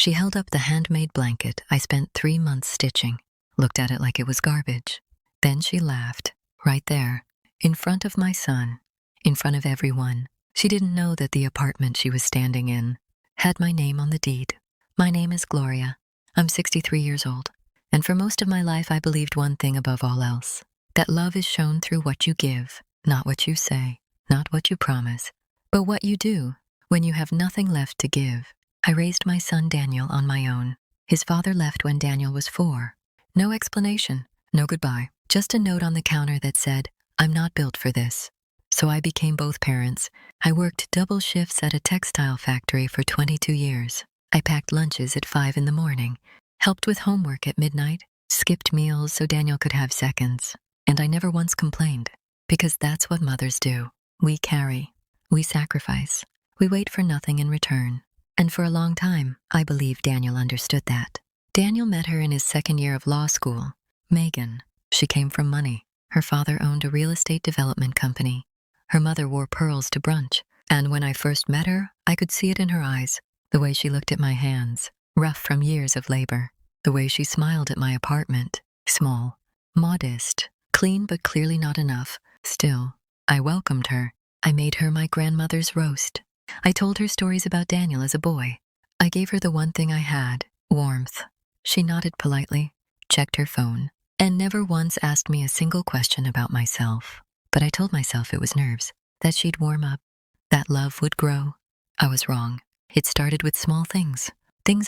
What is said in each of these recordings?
She held up the handmade blanket I spent 3 months stitching, looked at it like it was garbage. Then she laughed, right there, in front of my son, in front of everyone. She didn't know that the apartment she was standing in had my name on the deed. My name is Gloria. I'm 63 years old, and for most of my life I believed one thing above all else, that love is shown through what you give, not what you say, not what you promise, but what you do when you have nothing left to give. I raised my son Daniel on my own. His father left when Daniel was 4. No explanation, no goodbye, just a note on the counter that said, "I'm not built for this." So I became both parents. I worked double shifts at a textile factory for 22 years. I packed lunches at 5 in the morning, helped with homework at midnight, skipped meals so Daniel could have seconds. And I never once complained, because that's what mothers do. We carry, we sacrifice, we wait for nothing in return. And for a long time, I believe Daniel understood that. Daniel met her in his second year of law school. Megan. She came from money. Her father owned a real estate development company. Her mother wore pearls to brunch. And when I first met her, I could see it in her eyes. The way she looked at my hands, rough from years of labor. The way she smiled at my apartment, small, modest, clean but clearly not enough. Still, I welcomed her. I made her my grandmother's roast. I told her stories about Daniel as a boy. I gave her the one thing I had, warmth. She nodded politely, checked her phone, and never once asked me a single question about myself. But I told myself it was nerves, that she'd warm up, that love would grow. I was wrong. It started with small things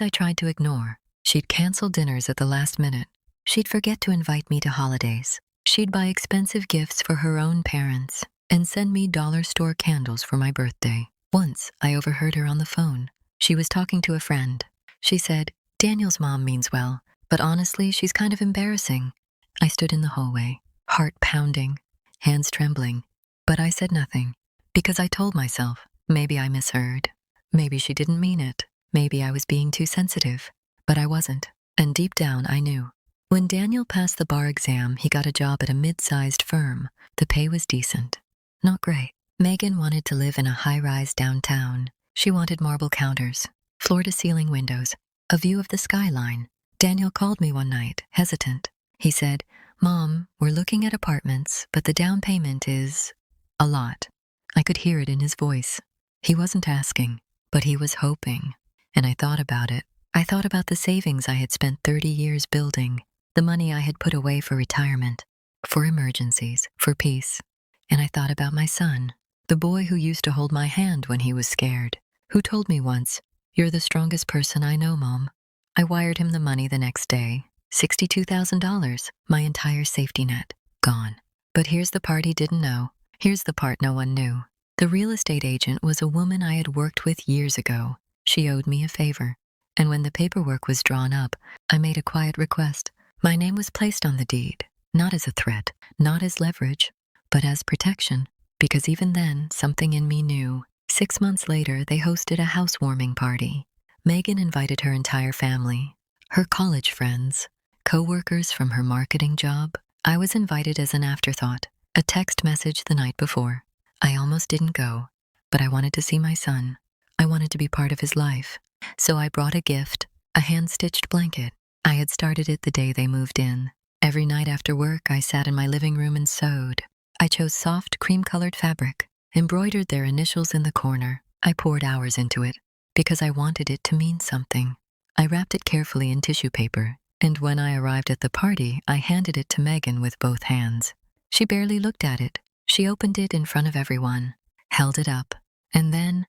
I tried to ignore. She'd cancel dinners at the last minute. She'd forget to invite me to holidays. She'd buy expensive gifts for her own parents and send me dollar store candles for my birthday. Once, I overheard her on the phone. She was talking to a friend. She said, "Daniel's mom means well, but honestly, she's kind of embarrassing." I stood in the hallway, heart pounding, hands trembling, but I said nothing, because I told myself, maybe I misheard. Maybe she didn't mean it. Maybe I was being too sensitive. But I wasn't, and deep down I knew. When Daniel passed the bar exam, he got a job at a mid-sized firm. The pay was decent. Not great. Megan wanted to live in a high-rise downtown. She wanted marble counters, floor-to-ceiling windows, a view of the skyline. Daniel called me one night, hesitant. He said, "Mom, we're looking at apartments, but the down payment is a lot." I could hear it in his voice. He wasn't asking, but he was hoping. And I thought about it. I thought about the savings I had spent 30 years building, the money I had put away for retirement, for emergencies, for peace. And I thought about my son, the boy who used to hold my hand when he was scared, who told me once, "You're the strongest person I know, Mom." I wired him the money the next day, $62,000, my entire safety net, gone. But here's the part he didn't know. Here's the part no one knew. The real estate agent was a woman I had worked with years ago. She owed me a favor. And when the paperwork was drawn up, I made a quiet request. My name was placed on the deed, not as a threat, not as leverage, but as protection. Because even then, something in me knew. 6 months later, they hosted a housewarming party. Megan invited her entire family, her college friends, co-workers from her marketing job. I was invited as an afterthought, a text message the night before. I almost didn't go, but I wanted to see my son. I wanted to be part of his life. So I brought a gift, a hand-stitched blanket. I had started it the day they moved in. Every night after work, I sat in my living room and sewed. I chose soft, cream-colored fabric, embroidered their initials in the corner. I poured hours into it, because I wanted it to mean something. I wrapped it carefully in tissue paper, and when I arrived at the party, I handed it to Megan with both hands. She barely looked at it. She opened it in front of everyone, held it up, and then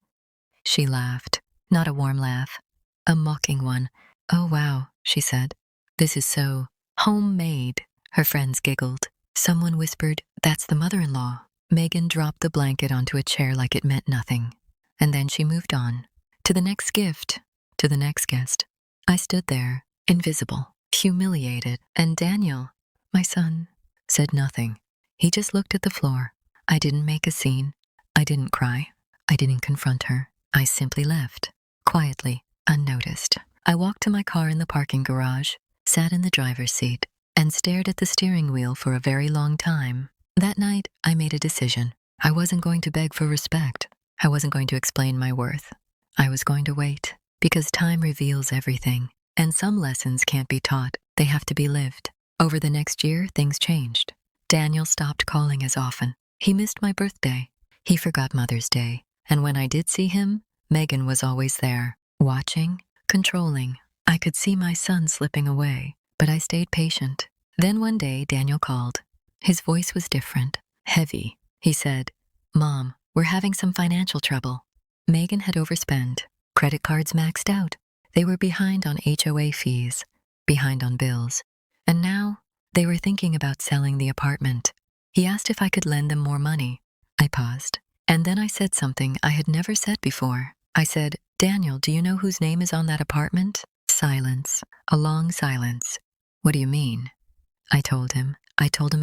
she laughed. Not a warm laugh, a mocking one. "Oh, wow," she said. "This is so homemade." Her friends giggled. Someone whispered, "That's the mother-in-law." Megan dropped the blanket onto a chair like it meant nothing. And then she moved on. To the next gift, to the next guest. I stood there, invisible, humiliated, and Daniel, my son, said nothing. He just looked at the floor. I didn't make a scene. I didn't cry. I didn't confront her. I simply left, quietly, unnoticed. I walked to my car in the parking garage, sat in the driver's seat, and stared at the steering wheel for a very long time. That night, I made a decision. I wasn't going to beg for respect. I wasn't going to explain my worth. I was going to wait. because time reveals everything, and some lessons can't be taught, they have to be lived. Over the next year, things changed. Daniel stopped calling as often. He missed my birthday. He forgot Mother's Day. And when I did see him, Megan was always there, watching, controlling. I could see my son slipping away, but I stayed patient. Then one day, Daniel called. His voice was different, heavy. He said, "Mom, we're having some financial trouble." Megan had overspent. Credit cards maxed out. They were behind on HOA fees, behind on bills. And now, they were thinking about selling the apartment. He asked if I could lend them more money. I paused. And then I said something I had never said before. I said, "Daniel, do you know whose name is on that apartment?" Silence. A long silence. "What do you mean?" I told him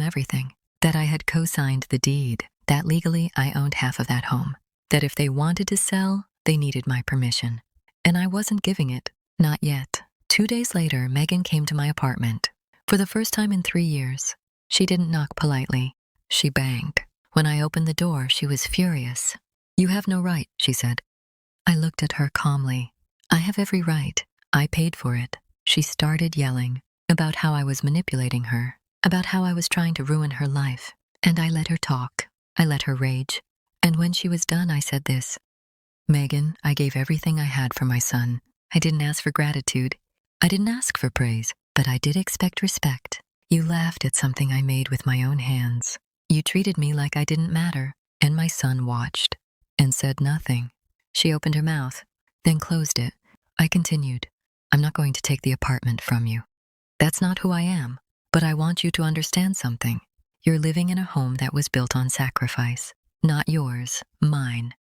everything. That I had co-signed the deed, that legally I owned half of that home. That if they wanted to sell, they needed my permission. And I wasn't giving it. Not yet. 2 days later, Megan came to my apartment. For the first time in 3 years. She didn't knock politely. She banged. When I opened the door, she was furious. "You have no right," she said. I looked at her calmly. "I have every right. I paid for it." She started yelling about how I was manipulating her, about how I was trying to ruin her life. And I let her talk. I let her rage. And when she was done, I said this, "Megan, I gave everything I had for my son. I didn't ask for gratitude. I didn't ask for praise, but I did expect respect. You laughed at something I made with my own hands. You treated me like I didn't matter." And my son watched and said nothing. She opened her mouth, then closed it. I continued, "I'm not going to take the apartment from you. That's not who I am. But I want you to understand something. You're living in a home that was built on sacrifice. Not yours, mine.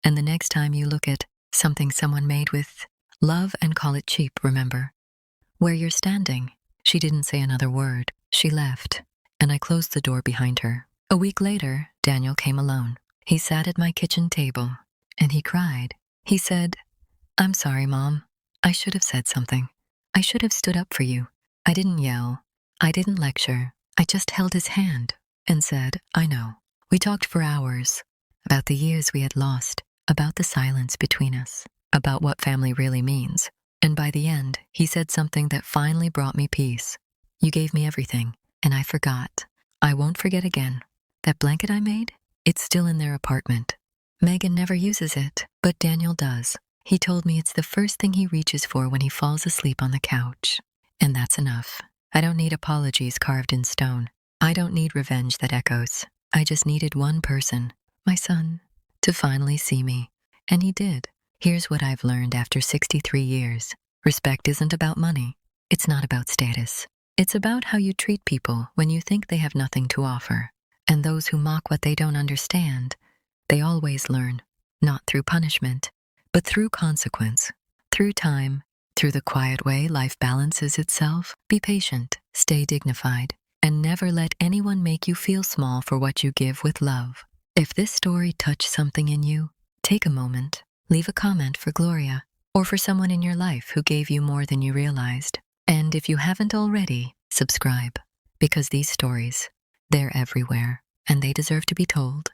And the next time you look at something someone made with love and call it cheap, remember where you're standing." She didn't say another word. She left, and I closed the door behind her. A week later, Daniel came alone. He sat at my kitchen table, and he cried. He said, "I'm sorry, Mom. I should have said something. I should have stood up for you." I didn't yell. I didn't lecture. I just held his hand and said, "I know." We talked for hours about the years we had lost, about the silence between us, about what family really means. And by the end, he said something that finally brought me peace. "You gave me everything, and I forgot. I won't forget again. That blanket I made, it's still in their apartment. Megan never uses it, but Daniel does. He told me it's the first thing he reaches for when he falls asleep on the couch. And that's enough. I don't need apologies carved in stone. I don't need revenge that echoes. I just needed one person, my son, to finally see me. And he did. Here's what I've learned after 63 years. Respect isn't about money. It's not about status. It's about how you treat people when you think they have nothing to offer. And those who mock what they don't understand, they always learn, not through punishment, but through consequence, through time, through the quiet way life balances itself. Be patient, stay dignified, and never let anyone make you feel small for what you give with love. If this story touched something in you, take a moment, leave a comment for Gloria, or for someone in your life who gave you more than you realized. And if you haven't already, subscribe, because these stories, they're everywhere, and they deserve to be told.